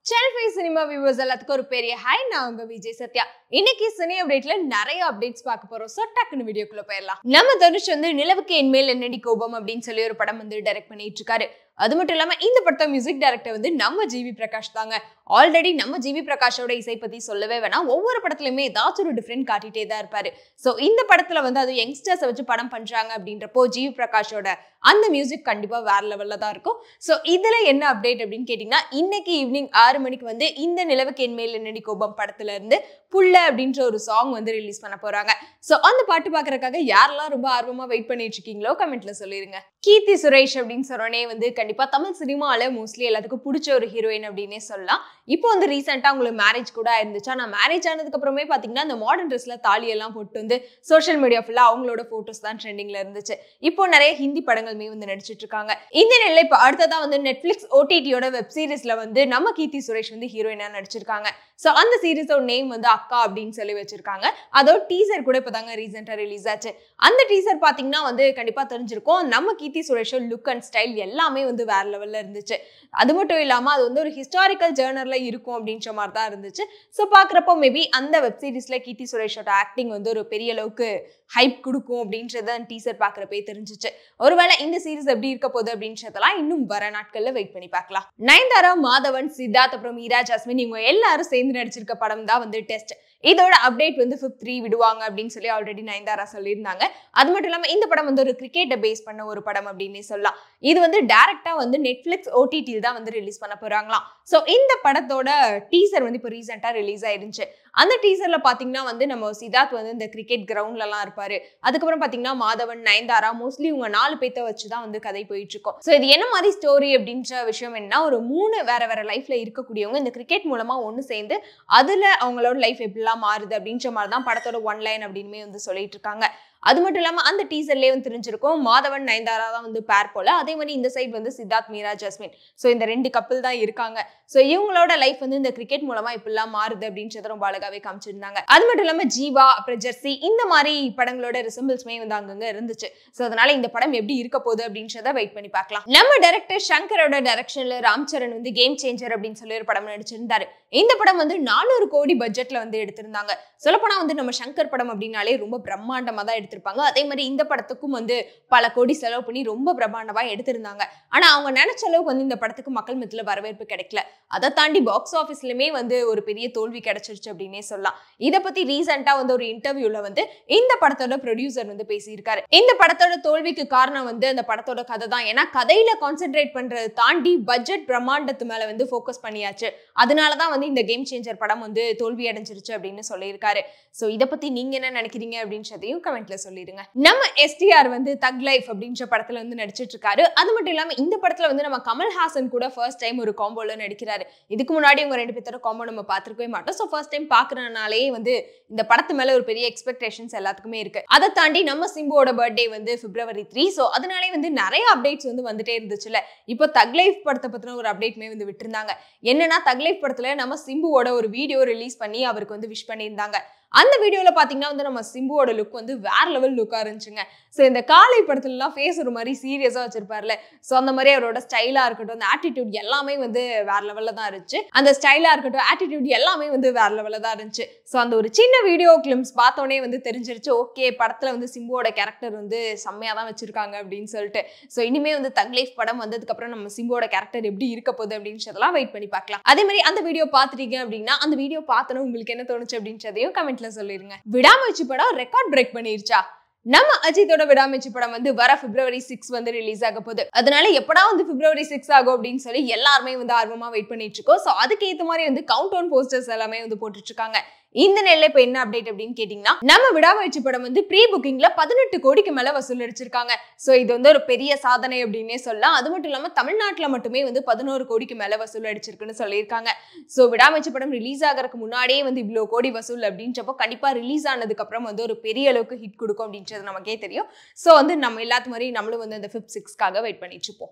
Selfie cinema viewers எல்லாத்துக்கும் ஒரு பெரிய ஹாய். நான் உங்க விஜய் சத்யா. இன்னைக்கு சினி அப்டேட்ல நிறைய அப்டேட்ஸ் பார்க்க போறோம். சோ டக்குன்னு வீடியோக்குள்ள போயிடலாம். நம்ம தனுஷ் வந்து நிலவுக்கு என்மேல் என்னடி கோபம் அப்படின்னு சொல்லி ஒரு படம் வந்து டைரக்ட் பண்ணிட்டு இருக்காரு. அது மட்டும் இல்லாம இந்த படத்தை மியூசிக் டைரக்டர் வந்து நம்ம ஜிவி பிரகாஷ் தாங்க. ஆல்ரெடி நம்ம ஜிவி பிரகாஷோட இசை பத்தி சொல்லவே வேணாம். ஒவ்வொரு படத்துலயுமே ஏதாச்சும் ஒரு டிஃபரெண்ட் காட்டிட்டே தான் இருப்பாரு. சோ இந்த படத்துல வந்து அது யங்ஸ்டர்ஸை வச்சு படம் பண்றாங்க அப்படின்றப்போ ஜிவி பிரகாஷோட அந்த மியூசிக் கண்டிப்பா வேற லெவல்ல தான் இருக்கும். சோ இதுல என்ன அப்டேட் அப்படின்னு கேட்டீங்கன்னா, இன்னைக்கு ஈவினிங் 6 மணிக்கு வந்து இந்த நிலவுக்கு என்மேல் என்னடி கோபம் படத்துல இருந்து புள்ள அப்படின்ற ஒரு சாங் வந்து ரிலீஸ் பண்ண போறாங்க. சோ அந்த பாட்டு பாக்குறதுக்காக யாரெல்லாம் ரொம்ப ஆர்வமா வெயிட் பண்ணிட்டு இருக்கீங்களோ கமெண்ட்ல சொல்லிருங்க. கீர்த்தி சுரேஷ் அப்படின்னு சொன்னோடனே வந்து கண்டிப்பா தமிழ் சினிமால மோஸ்ட்லி எல்லாத்துக்கும் பிடிச்ச ஒரு ஹீரோயின் அப்படின்னே சொல்லலாம். இப்போ வந்து ரீசெண்டா உங்களுக்கு மேரேஜ் கூட இருந்துச்சு. ஆனா மேரேஜ் ஆனதுக்கு அப்புறமே பாத்தீங்கன்னா அந்த மாடர்ன் ட்ரெஸ்ல தாலி எல்லாம் போட்டு வந்து சோஷியல் மீடியா ஃபுல்லா அவங்களோட போட்டோஸ் தான் ட்ரெண்டிங்ல இருந்துச்சு. இப்போ நிறைய ஹிந்தி படங்களுமே வந்து நடிச்சிட்டு இருக்காங்க. இந்த நிலையில இப்போ அடுத்ததா வந்து நெட்ஃபிளிக்ஸ் ஓடிடியோட வெப் சீரிஸ்ல வந்து நம்ம கீர்த்தி சுரேஷ் வந்து ஹீரோயினா நடிச்சிருக்காங்க. சோ அந்த சீரிஸோட நேம் வந்து அக்கா அப்படின்னு சொல்லி வச்சிருக்காங்க. அதோட டீசர் கூட இப்பதாங்க ரீசெண்டா ரிலீஸ் ஆச்சு. அந்த டீசர் பாத்தீங்கன்னா வந்து கண்டிப்பா தெரிஞ்சிருக்கும். நம்ம கீர்த்தி சுரேஷோட லுக் அண்ட் ஸ்டைல் எல்லாமே வந்து வேற லெவல்ல இருந்துச்சு. அது மட்டும் இல்லாம அது வந்து ஒரு ஹிஸ்டாரிக்கல் ஜேர்னல்ல இருக்கும் அப்படின்ற மாதிரி தான் இருந்துச்சு. சோ பாக்குறப்போ மேபி அந்த வெப் சீரிஸ்ல கீர்த்தி சுரேஷோட ஆக்டிங் வந்து ஒரு பெரிய அளவுக்கு ஹைப் கொடுக்கும் அப்படின்றத டீசர் பாக்குறப்பே தெரிஞ்சிச்சு. ஒருவேளை இந்த சீரிஸ் எப்படி இருக்க போகுது அப்படின்றதெல்லாம் இன்னும் வர நாட்கள்ல வெயிட் பண்ணி பார்க்கலாம். நயன்தாரா, மாதவன், சித்தார்த் அப்புறம் மீரா ஜாஸ்மின் இவங்க எல்லாரும் சேர்ந்து நடிச்சிருக்க படம் தான் வந்து டெஸ்ட். இதோட அப்டேட் வந்து 5/3 விடுவாங்க அப்படின்னு சொல்லி ஆல்ரெடி நயன்தாரா சொல்லியிருந்தாங்க. அது மட்டும் இல்லாம இந்த படம் வந்து ஒரு கிரிக்கெட்டை பேஸ் பண்ண ஒரு படம் அப்படின்னு சொல்லலாம். இது வந்து டைரக்டா வந்து நெட்ஃபிளிக்ஸ் ஓடிடி தான் வந்து ரிலீஸ் பண்ண போறாங்களாம். சோ இந்த படத்தோட டீசர் வந்து இப்போ ரீசெண்டா ரிலீஸ் ஆயிருந்துச்சு. அந்த டீசர்ல பாத்தீங்கன்னா வந்து நம்ம சித்தார்த் வந்து இந்த கிரிக்கெட் கிரவுண்ட்ல எல்லாம் இருப்பாரு. அதுக்கப்புறம் பாத்தீங்கன்னா மாதவன், நயன்தாரா மோஸ்ட்லி இவங்க 4 பேத்த வச்சுதான் வந்து கதை போயிட்டு இருக்கும். சோ இது என்ன மாதிரி ஸ்டோரி அப்படின்ற விஷயம் என்ன, ஒரு 3 வேற வேற லைஃப்ல இருக்கக்கூடியவங்க இந்த கிரிக்கெட் மூலமா ஒன்னு சேர்ந்து அதுல அவங்களோட லைஃப் எப்படிலாம் மாறுது அப்படின்ற மாதிரி தான் படத்தோட ஒன் லைன் அப்படின்னு வந்து சொல்லிட்டு இருக்காங்க. அது மட்டும் இல்லாம அந்த டீசர்லயே வந்து தெரிஞ்சிருக்கும் மாதவன் நயன்தாரா தான் வந்து பேர் போல. அதே மாதிரி இந்த சைட் வந்து சித்தார்த், மீரா ஜாஸ்மின். சோ இந்த 2 கப்பிள் தான் இருக்காங்க. சோ இவங்களோட லைஃப் வந்து இந்த கிரிக்கெட் மூலமா இப்படிலாம் மாறுது அப்படின்றத ரொம்ப அழகாவே காமிச்சிருந்தாங்க. அது மட்டும் இல்லாம ஜீவா அப்புறம் ஜெர்சி இந்த மாதிரி படங்களோட ரிசம்பிள்ஸ்மே வந்து அங்கங்க இருந்துச்சு. சோ அதனால இந்த படம் எப்படி இருக்க போகுது அப்படின்றத வெயிட் பண்ணி பார்க்கலாம். நம்ம டைரக்டர் சங்கரோட டைரக்ஷன்ல ராம்சரண் வந்து கேம் சேஞ்சர் அப்படின்னு சொல்லி ஒரு படம் நடிச்சிருந்தாரு. இந்த படம் வந்து 400 கோடி பட்ஜெட்ல வந்து எடுத்திருந்தாங்க. சொல்லப்போனா வந்து நம்ம சங்கர் படம் அப்படின்னாலே ரொம்ப பிரம்மாண்டமா தான் எடுத்திருப்பாங்க. அதே மாதிரி இந்த படத்துக்கும் வந்து பல கோடி செலவு பண்ணி ரொம்ப பிரம்மாண்டமா எடுத்திருந்தாங்க. ஆனா அவங்க நினைச்ச அளவுக்கு வந்து இந்த படத்துக்கு மக்கள் மத்தியில வரவேற்பு கிடைக்கல. அதை தாண்டி பாக்ஸ் ஆபீஸ்லயுமே வந்து ஒரு பெரிய தோல்வி கிடைச்சிருச்சு அப்படின்னே சொல்லலாம். இதை பத்தி ரீசெண்டா வந்து ஒரு இன்டர்வியூல வந்து இந்த படத்தோட ப்ரொடியூசர் வந்து பேசியிருக்காரு. இந்த படத்தோட தோல்விக்கு காரணம் வந்து அந்த படத்தோட கதை தான். ஏன்னா கதையில கான்சென்ட்ரேட் பண்றதை தாண்டி பட்ஜெட் பிரம்மாண்டத்து மேல வந்து ஃபோக்கஸ் பண்ணியாச்சு. அதனாலதான் வந்து இந்த கேம் சேஞ்சர் படம் வந்து தோல்வி அடைஞ்சிருச்சு அப்படின்னு சொல்லியிருக்காரு. சோ இதை பத்தி நீங்க என்ன நினைக்கிறீங்க அப்படின்றதையும் கமெண்ட்ல சொல்லிடுங்க. நம்ம எஸ்டிஆர் வந்து தக் லைஃப் அப்படின்ற படத்துல வந்து நடிச்சிட்டு இருக்காரு. அது மட்டும் இல்லாம இந்த படத்துல வந்து நம்ம கமல்ஹாசன் கூட ஃபர்ஸ்ட் டைம் ஒரு காம்போல நடிக்கிறாரு. இதுக்கு முன்னாடி உங்க 2 பேரோட காம்போ நம்ம பார்த்திருக்கவே மாட்டோம். சோ ஃபர்ஸ்ட் டைம் பாக்குறதுனாலே வந்து இந்த படத்து மேல ஒரு பெரிய எக்ஸ்பெக்டேஷன்ஸ் எல்லாத்துக்குமே இருக்கு. அதை தாண்டி நம்ம சிம்புவோட பர்த்டே வந்து February 3. சோ அதனாலே வந்து நிறைய அப்டேட்ஸ் வந்து வந்துட்டே இருந்துச்சுல. இப்போ தக் லைஃப் படத்தை பத்தின ஒரு அப்டேட்மே வந்து விட்டுருந்தாங்க. என்னன்னா தக் லைஃப் படத்துல நம்ம சிம்புவோட ஒரு வீடியோ ரிலீஸ் பண்ணி அவருக்கு வந்து விஷ் பண்ணியிருந்தாங்க. அந்த வீடியோல பாத்தீங்கன்னா வந்து நம்ம சிம்புவோட லுக் வந்து வேற லெவல் லுக்கா இருந்துச்சுங்க. சோ இந்த காலை படத்துல எல்லாம் ஃபேஸ் ஒரு மாதிரி சீரியஸா வச்சிருப்பார்ல. சோ அந்த மாதிரி அவரோட ஸ்டைலா இருக்கட்டும், அந்த ஆட்டிடியூட் எல்லாமே வந்து வேற லெவல்ல தான் இருந்துச்சு. அந்த ஸ்டைலா இருக்கட்டும், ஆட்டிடியூட் எல்லாமே வந்து வேற லெவல்ல தான் இருந்துச்சு. சோ அந்த ஒரு சின்ன வீடியோ கிளிப்ஸ் பார்த்தோன்னே வந்து தெரிஞ்சிருச்சு, ஓகே படத்துல வந்து சிம்புவோட கேரக்டர் வந்து செம்மையா தான் வச்சிருக்காங்க அப்படின்னு சொல்லிட்டு. சோ இனிமே வந்து தக் லைஃப் படம் வந்ததுக்கு அப்புறம் நம்ம சிம்புவோட கேரக்டர் எப்படி இருக்க போகுது அப்படின்றதெல்லாம் வெயிட் பண்ணி பார்க்கலாம். அதே மாதிரி அந்த வீடியோ பாத்துட்டீங்க அப்படின்னா அந்த வீடியோ பார்த்தோன்னு உங்களுக்கு என்ன தோணுச்சு அப்படின்றதையும் கமெண்ட்ல சொல்லிருங்க. விடாமுயற்சி படம் ரெக்கார்ட் பிரேக் பண்ணிருச்சா? நம்ம அஜித்தோட விடாமுயற்சி படம் வந்து வர February 6 வந்து ரிலீஸ் ஆக போகுது. அதனால எப்படா வந்து February 6 ஆகும் அப்படின்னு சொல்லி எல்லாருமே வந்து ஆர்வமா வெயிட் பண்ணிட்டு இருக்கோம். சோ அதுக்கு ஏத்த மாதிரி வந்து கவுண்ட் டவுன் போஸ்டர்ஸ் எல்லாமே வந்து போட்டுட்டு இருக்காங்க. இந்த நிலையில இப்ப என்ன அப்டேட் அப்படின்னு கேட்டீங்கன்னா, நம்ம விடாமுயற்சி படம் வந்து ப்ரீ புக்கிங்ல 18 கோடிக்கு மேல வசூல் அடிச்சிருக்காங்க. சோ இது வந்து ஒரு பெரிய சாதனை அப்படின்னே சொல்லலாம். அது மட்டும் இல்லாம தமிழ்நாட்டுல மட்டுமே வந்து 11 கோடிக்கு மேல வசூல் அடிச்சிருக்குன்னு சொல்லியிருக்காங்க. சோ விடாமுயற்சி படம் ரிலீஸ் ஆகிறதுக்கு முன்னாடியே வந்து இவ்வளவு கோடி வசூல் அப்படின்றப்போ கண்டிப்பா ரிலீஸ் ஆனதுக்கு அப்புறம் வந்து ஒரு பெரிய அளவுக்கு ஹிட் கொடுக்கும் அப்படின்றது நமக்கே தெரியும். சோ வந்து நம்ம எல்லாத்து மாதிரி நம்மளும் வந்து அந்த 5th 6க்காக வெயிட் பண்ணிட்டு இருப்போம்.